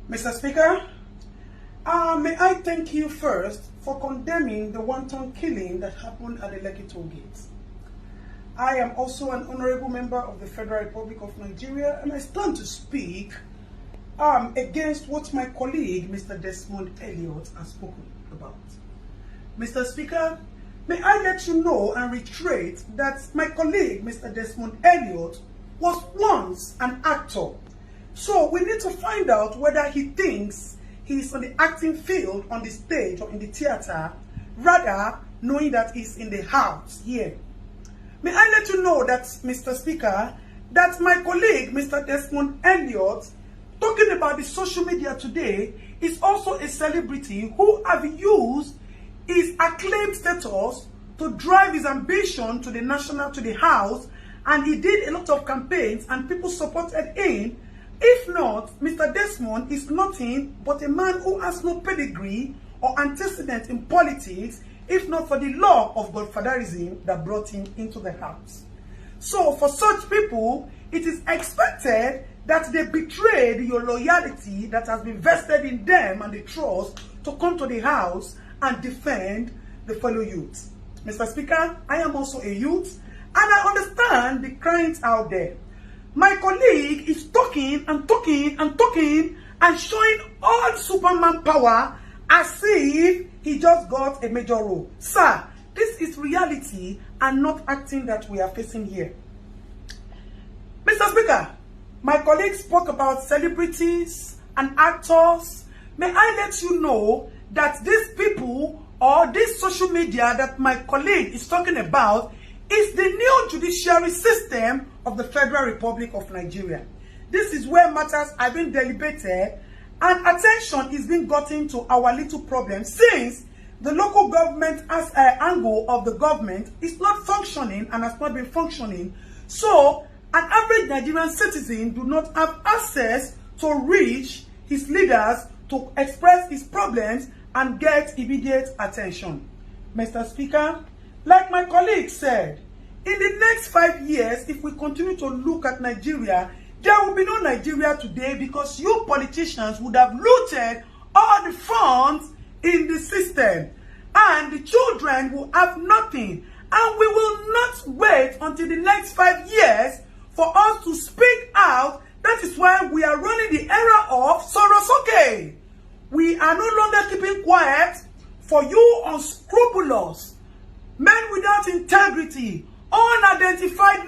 Mr. Speaker, may I thank you first for condemning the wanton killing that happened at the Lekki toll gate. I am also an honorable member of the Federal Republic of Nigeria, and I stand to speak against what my colleague, Mr. Desmond Elliot, has spoken about. Mr. Speaker, may I let you know and reiterate that my colleague, Mr. Desmond Elliot, was once an actor. So we need to find out whether he thinks he's on the acting field, on the stage or in the theater, rather knowing that he's in the house here. May I let you know that, Mr. Speaker, that my colleague, Mr. Desmond Elliot, talking about the social media today, is also a celebrity who have used his acclaimed status to drive his ambition to the house, and he did a lot of campaigns and people supported him. If not, Mr. Desmond is nothing but a man who has no pedigree or antecedent in politics, if not for the law of godfatherism that brought him into the house. So for such people, it is expected that they betrayed your loyalty that has been vested in them and the trust to come to the house and defend the fellow youth. Mr. Speaker, I am also a youth, and I understand the crimes out there. My colleague is talking and talking and talking and showing all Superman power as if he just got a major role. Sir, this is reality and not acting that we are facing here. Mr. Speaker, my colleague spoke about celebrities and actors. May I let you know that these people or this social media that my colleague is talking about is the new judiciary system of the Federal Republic of Nigeria. This is where matters are being deliberated and attention is being gotten to our little problem, since the local government as an angle of the government is not functioning and has not been functioning. So an average Nigerian citizen do not have access to reach his leaders to express his problems and get immediate attention. Mr. Speaker, like my colleague said, in the next 5 years, if we continue to look at Nigeria, there will be no Nigeria today, because you politicians would have looted all the funds in the system, and the children will have nothing. And we will not wait until the next 5 years for us to speak out. That is why we are running the era of Sorosoke. We are no longer keeping quiet for you unscrupulous, men without integrity, unidentified,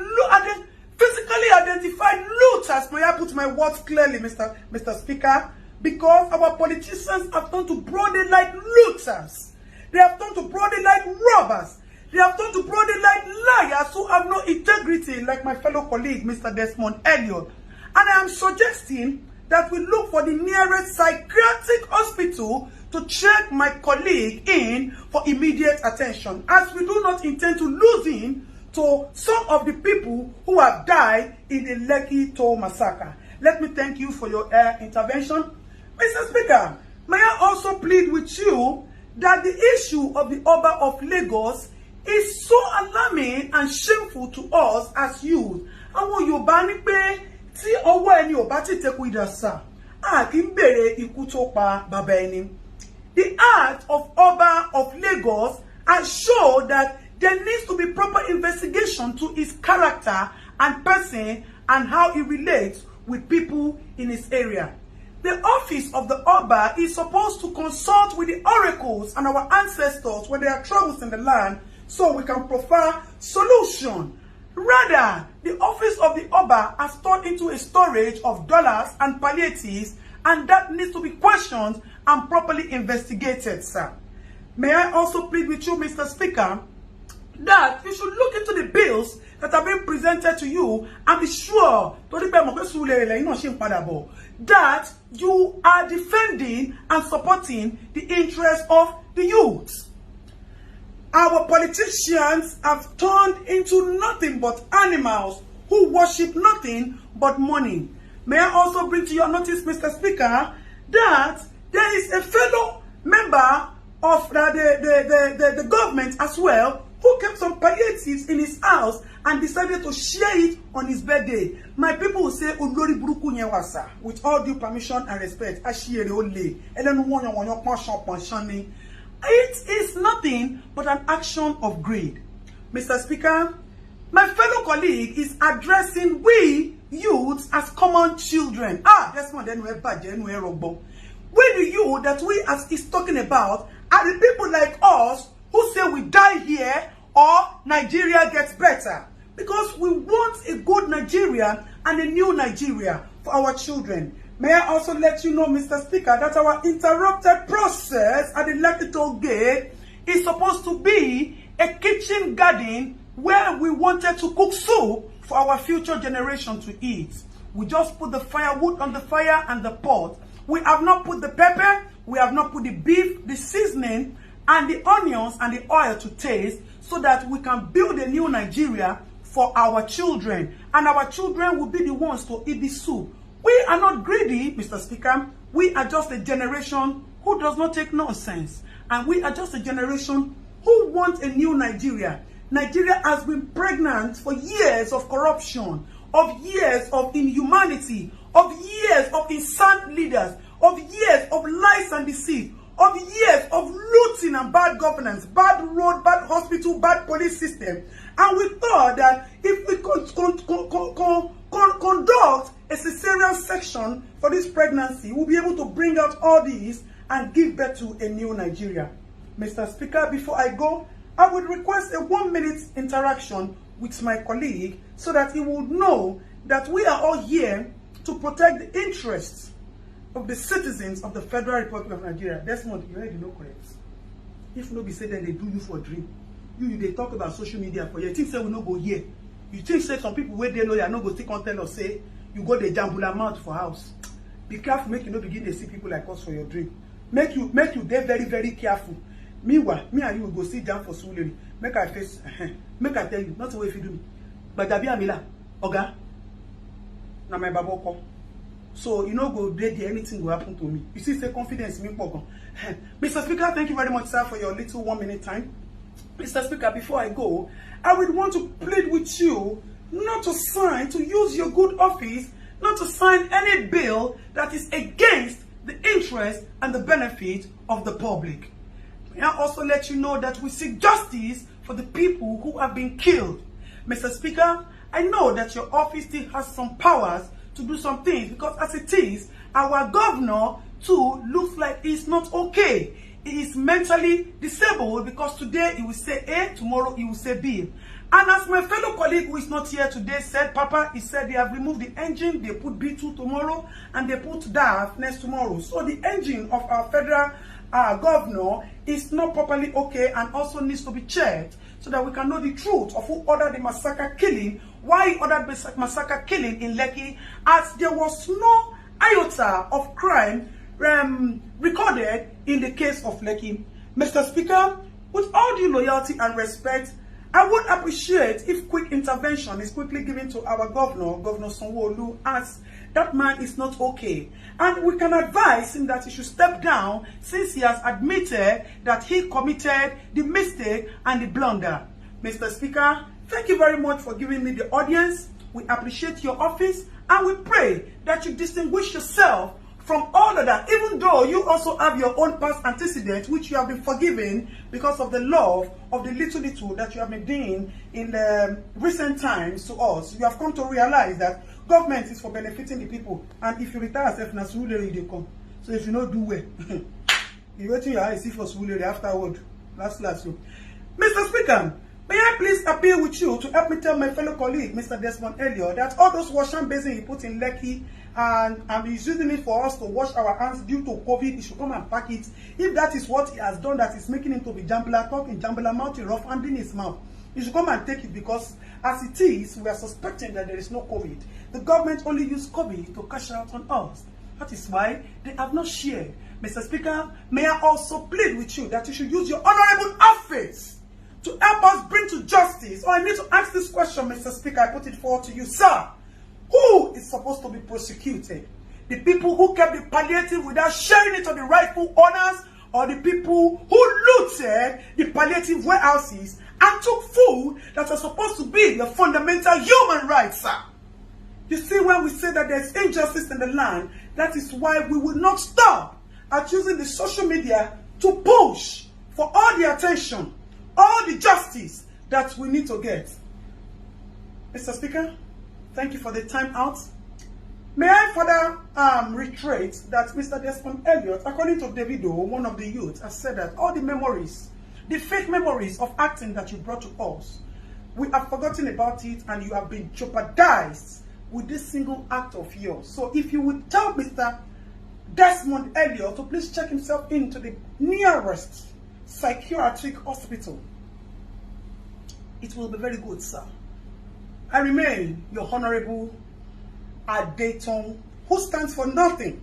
physically identified looters. May I put my words clearly, Mr. Speaker? Because our politicians have turned to broad daylight looters. They have turned to broad daylight robbers. They have turned to broad daylight liars who have no integrity, like my fellow colleague, Mr. Desmond Elliot. And I am suggesting that we look for the nearest psychiatric hospital to check my colleague in for immediate attention, as we do not intend to lose him to some of the people who have died in the Lekki toll massacre. Let me thank you for your intervention. Mr. Speaker, may I also plead with you that the issue of the Oba of Lagos is so alarming and shameful to us as youth. Àwọn Yorùbá ní pé tí ọwọ́ ẹni ò bá ti tẹkù ìdàsà, a kì í bèrè ikú tó pa bàbá ẹni. The act of Oba of Lagos has shown that there needs to be proper investigation to his character and person and how he relates with people in his area. The office of the Oba is supposed to consult with the oracles and our ancestors when there are troubles in the land, so we can provide solution. Rather, the office of the Oba has turned into a storage of dollars and palliatives, and that needs to be questioned and properly investigated, sir. May I also plead with you, Mr. Speaker, that you should look into the bills that have been presented to you and be sure that you are defending and supporting the interests of the youth. Our politicians have turned into nothing but animals who worship nothing but money. May I also bring to your notice, Mr. Speaker, that there is a fellow member of the government as well who kept some palliatives in his house and decided to share it on his birthday. My people will say, Olori Buruku Nyewasa, with all due permission and respect, it is nothing but an action of greed. Mr. Speaker, my fellow colleague is addressing we youths as common children. That's one then we're bad, then we're wrong. We the youth that we as is talking about are the people like us who say we die here or Nigeria gets better. Because we want a good Nigeria and a new Nigeria for our children. May I also let you know, Mr. Speaker, that our interrupted process at the Lekki Toll Gate is supposed to be a kitchen garden where we wanted to cook soup for our future generation to eat. We just put the firewood on the fire and the pot. We have not put the pepper, we have not put the beef, the seasoning, and the onions and the oil to taste so that we can build a new Nigeria for our children. And our children will be the ones to eat the soup. We are not greedy, Mr. Speaker. We are just a generation who does not take nonsense. And we are just a generation who want a new Nigeria. Nigeria has been pregnant for years of corruption, of years of inhumanity, of years of insane leaders, of years of lies and deceit, of years of looting and bad governance, bad road, bad hospital, bad police system. And we thought that if we could conduct a cesarean section for this pregnancy, we'll be able to bring out all these and give birth to a new Nigeria. Mr. Speaker, before I go, I would request a 1-minute interaction with my colleague so that he would know that we are all here to protect the interests of the citizens of the Federal Republic of Nigeria. Desmond, you already know correct. If no be said, then they do you for a dream. They talk about social media for you. You think say we no go here. You think say some people where they know you are not going to still tell us say you go the jambula mouth for house. Be careful, make you not begin to see people like us for your dream. Make you dey very, very careful. Meanwhile, me and you will go sit down for Suliri. Make I face, make I tell you, not the way if you do me. But Dabi Amila, Oga, na my baboko. So you know go there, anything will happen to me. You see, say confidence me pogo. Mr. Speaker, thank you very much, sir, for your little 1-minute time. Mr. Speaker, before I go, I would want to plead with you not to sign, to use your good office, not to sign any bill that is against the interest and the benefit of the public. May I also let you know that we seek justice for the people who have been killed. Mr. Speaker, I know that your office still has some powers to do some things because as it is, our governor too looks like he's not okay. He is mentally disabled because today he will say A, tomorrow he will say B. And as my fellow colleague who is not here today said, Papa, he said they have removed the engine, they put B2 tomorrow, and they put DAF next tomorrow. So the engine of our federal governor is not properly okay and also needs to be checked so that we can know the truth of who ordered the massacre killing, why he ordered the massacre killing in Lekki, as there was no iota of crime recorded in the case of Lekki. Mr. Speaker, with all due loyalty and respect, I would appreciate if quick intervention is quickly given to our governor, Governor Sanwo-Olu, as that man is not okay. And we can advise him that he should step down since he has admitted that he committed the mistake and the blunder. Mr. Speaker, thank you very much for giving me the audience. We appreciate your office and we pray that you distinguish yourself from all of that, even though you also have your own past antecedents, which you have been forgiven because of the love of the little that you have been doing in the recent times to us. You have come to realize that government is for benefiting the people, and if you retire yourself, na Surulere they come. So if you not do well, you wait till your eyes see for Surulere afterward. Last you. Mr. Speaker, may I please appeal with you to help me tell my fellow colleague, Mr. Desmond Elliott, that all those washing basins he put in Lekki and he's using it for us to wash our hands due to COVID, he should come and pack it. If that is what he has done, that is making him to be jambula, talking jambula mouth, rough handing his mouth, he should come and take it because as it is, we are suspecting that there is no COVID. The government only used COVID to cash out on us. That is why they have not shared. Mr. Speaker, may I also plead with you that you should use your honorable office to help us bring to justice. I need to ask this question, Mr. Speaker. I put it forward to you, sir. Who is supposed to be prosecuted? The people who kept the palliative without sharing it to the rightful owners, or the people who looted the palliative warehouses and took food that are supposed to be your fundamental human rights, sir. You see, when we say that there's injustice in the land, that is why we will not stop at using the social media to push for all the attention, all the justice that we need to get. Mr. Speaker, thank you for the time out. May I further reiterate that Mr. Desmond Elliot, according to Davido, one of the youths, has said that all the memories, the fake memories of acting that you brought to us, we have forgotten about it and you have been jeopardized with this single act of yours. So if you would tell Mr. Desmond Elliot to please check himself into the nearest psychiatric hospital, it will be very good, sir. I remain your Honorable Adetong, who stands for nothing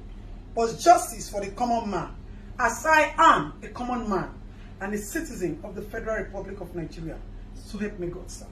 but justice for the common man, as I am a common man and a citizen of the Federal Republic of Nigeria. So help me God, sir.